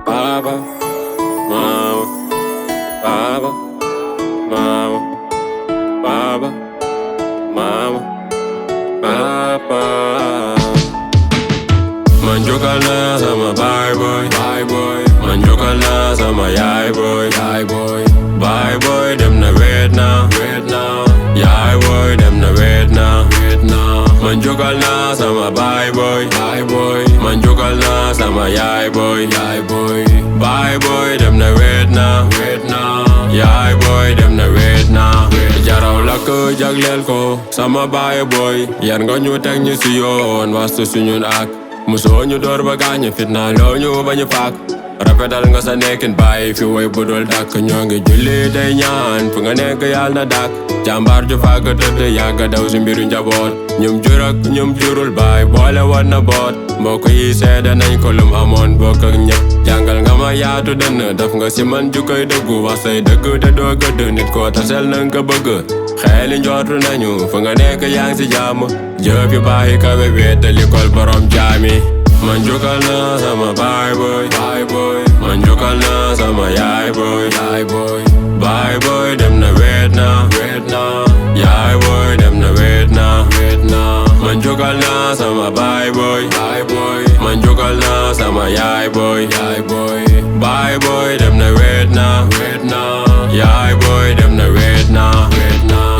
Papa, mama, papa, mama, papa, mama, papa. Ndioukeul na sama bye boy, Ndioukeul na sama yaay boy, bye boy dem na wet na, yaay boy dem na wet na. Ndioukeul na sama bye boy, Ndioukeul na sama yaay boy, bye boy dem na wet na, yaay boy dem na wet na. Jaraw la ko jagleel ko sama bye boy, yar nga ñu teg ñu si yoon wastu suñun ak. Musoo ñu door ba gaañu fitna loo ñu bañu faak. Rafetal nga sa nekkin bàyyi fi woy budul dakk. Ñoo ngi julli tey ñaan fu nga nekk yàlla na dakk. Jàmbaar ju fàgg tëdd yàgga daw si mbiru njaboot. ñum jur ak ñum jurul baay boole woon na boot. Mbokk yi seede nañ ko lum amoon bokk ak ñëpp. Jàngal nga ma yaatu dënn daf nga si man jukkoy dëggu. Wax say dëgg te doo gëdd nit koo tasel na nga bëgg. Xeeli njortu nañu fu nga nekk yaa ngi si jàmm. Jëf yu baax yi kawe wéetali kol borom jaami. Ndioukeul na sama bye boy, Ndioukeul na sama yaay boy, bye boy dem na wet na, yaay boy dem na wet na. Ndioukeul na sama bye boy, Ndioukeul na sama yaay boy, bye boy dem na wet na, yaay boy dem na wet na.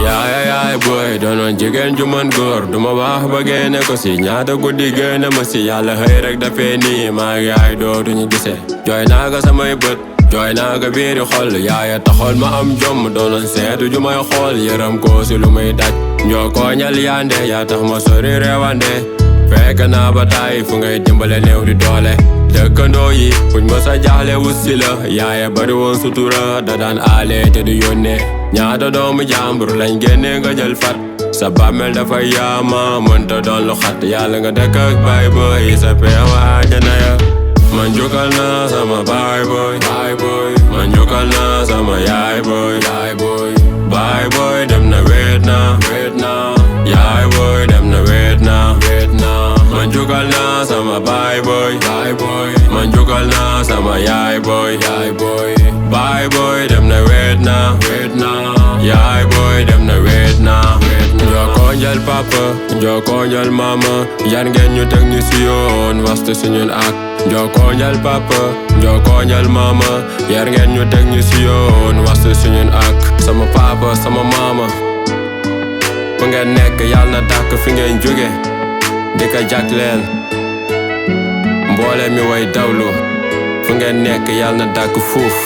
Yaay boy doonoon jigéen ju mën góor duma wax ba génne ko si ñaata guddi génne ma si yàlla xëy rek dafee nii maa ngi yaay dootuñu gisee. Jooy naa ko samay bët jooy naa ko biiri xol yaaya taxool ma am jom doonoon seetu ju may xool yërëm ko si lu muy daj. Njoo kooñal yaande yaa tax ma sori reewande. Fekk naa ba taay fu ngay dimbale néew di doole. Dëkkandoo yi fuñ ma sa jaaxle wut si la yaaya bari woon sutura da daan aale te du yónnee. Ñaata doomu jàmbur lañ génnee nga jël fat. Sa bàmmeel dafa yaama mënta doon lu xat. Yàlla nga dëkk ak baay boy sa peewa àjjana ya. Ndioukeul na sama baay boy, Ndioukeul na sama yaay boy, baay boy dem na wet na, yaay boy dem na wet na. Ndioukeul na sama baay boy, Ndioukeul na sama yaay boy, baay boy dem na wet na, yaay boy dem na wet na. Ndioukeul papa, Ndioukeul mama, yar ngeen ñu teg ñu si yoon wastu suñun ak. Ndioukeul papa, Ndioukeul mama, yar ngeen ñu teg ñu si yoon wastu suñun ak. Sama papa sama mama fu ngeen nekk yàlla na dàkk fi ngeen jóge. di ko jagleel mboole mi way dawlu fu ngeen nekk yàlla na dàkk fuuf.